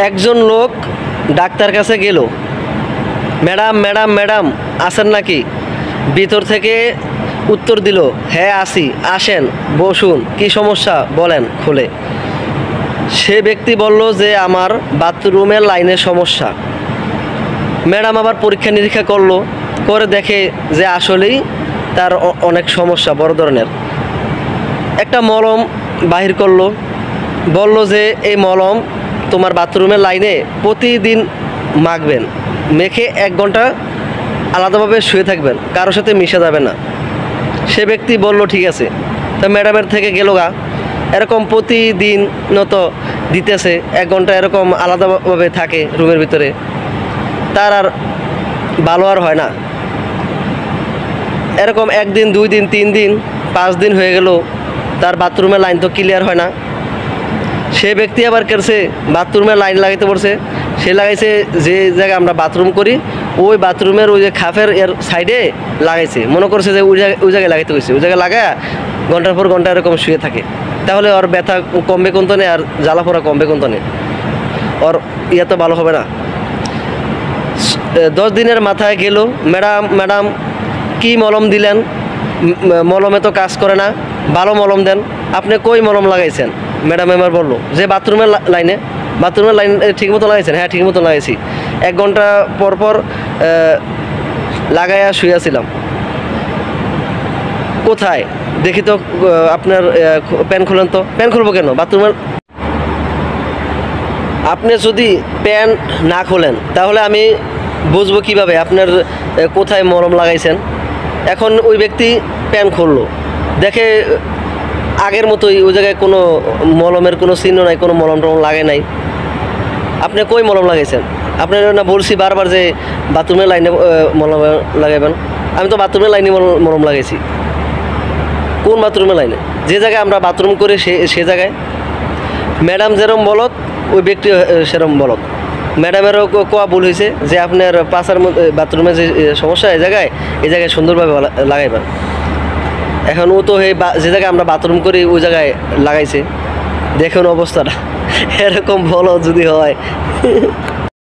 একজন লোক ডাক্তার কাছে গেল, ম্যাডাম ম্যাডাম ম্যাডাম আসেন নাকি? ভিতর থেকে উত্তর দিল, হ্যাঁ আসি, আসেন বসুন, কি সমস্যা বলেন খুলে। সে ব্যক্তি বলল যে আমার বাথরুমের লাইনের সমস্যা। ম্যাডাম আবার পরীক্ষা নিরীক্ষা করলো, করে দেখে যে আসলেই তার অনেক সমস্যা, বড় ধরনের। একটা মলম বাহির করলো, বলল যে এই মলম তোমার বাথরুমের লাইনে প্রতিদিন মাখবেন, মেখে 1 ঘন্টা আলাদাভাবে শুয়ে থাকবেন, কারোর সাথে মিশে যাবে না। সে ব্যক্তি বলল ঠিক আছে। তা ম্যাডামের থেকে গেল গা, এরকম প্রতিদিন তো দিতেছে, 1 ঘন্টা এরকম আলাদাভাবে থাকে রুমের ভিতরে, তার আর ভালো আর হয় না। এরকম 1 দিন 2 দিন 3 দিন 5 দিন হয়ে গেল, তার বাথরুমের লাইন তো ক্লিয়ার হয় না। সে ব্যক্তি আবার কেছে বাথরুমের লাইন লাগাইতে পড়ছে। সে লাগাইছে যে জায়গায় আমরা বাথরুম করি, ওই বাথরুমের ওই যে খাফের এর সাইডে লাগাইছে, মনে করছে যে ওই জায়গায় লাগাইতে হয়েছে। ওই জায়গায় লাগায় ঘন্টার পর ঘন্টা এরকম শুয়ে থাকে। তাহলে ওর ব্যথা কমবে কোন তনে, আর জ্বালা পোড়া কমবে কোন তনে, ওর ইয়া তো ভালো হবে না। 10 দিনের মাথায় গেল, ম্যাডাম ম্যাডাম কি মলম দিলেন? মলমে তো কাজ করে না, ভালো মলম দেন। আপনি কই মলম লাগাইছেন? ম্যাডাম এবার বললো যে বাথরুমের লাইনে। বাথরুমের লাইন ঠিক মতো লাগাইছেন? হ্যাঁ ঠিক মতো লাগাইছি, 1 ঘন্টা পর পর লাগাইয়া শুয়েছিলাম। কোথায় দেখি তো, আপনার প্যান খুলেন তো। প্যান খুলবো কেন বাথরুমের? আপনি যদি প্যান না খোলেন তাহলে আমি বুঝবো কিভাবে আপনার কোথায় মলম লাগাইছেন? এখন ওই ব্যক্তি প্যান খুললো, দেখে আগের মতোই ওই জায়গায় কোনো মলমের কোনো চিহ্ন নাই, কোনো মলম টলম লাগে নাই। আপনি কই মলম লাগাইছেন? আপনার না বলছি বারবার যে বাথরুমের লাইনে মলম লাগাইবেন। আমি তো বাথরুমের লাইনে মলম লাগাইছি। কোন বাথরুমের লাইনে? যে জায়গায় আমরা বাথরুম করি সে জায়গায়। ম্যাডাম যেরম বলত ওই ব্যক্তি সেরম বলত। ম্যাডামেরও কোয়া ভুল হয়েছে যে আপনার পাশার মধ্যে বাথরুমের যে সমস্যা এই জায়গায় সুন্দরভাবে লাগাইবেন। এখন ও তো যে জায়গায় আমরা বাথরুম করি ওই জায়গায় লাগাইছে। দেখুন অবস্থাটা, এরকম বলো যদি হয়।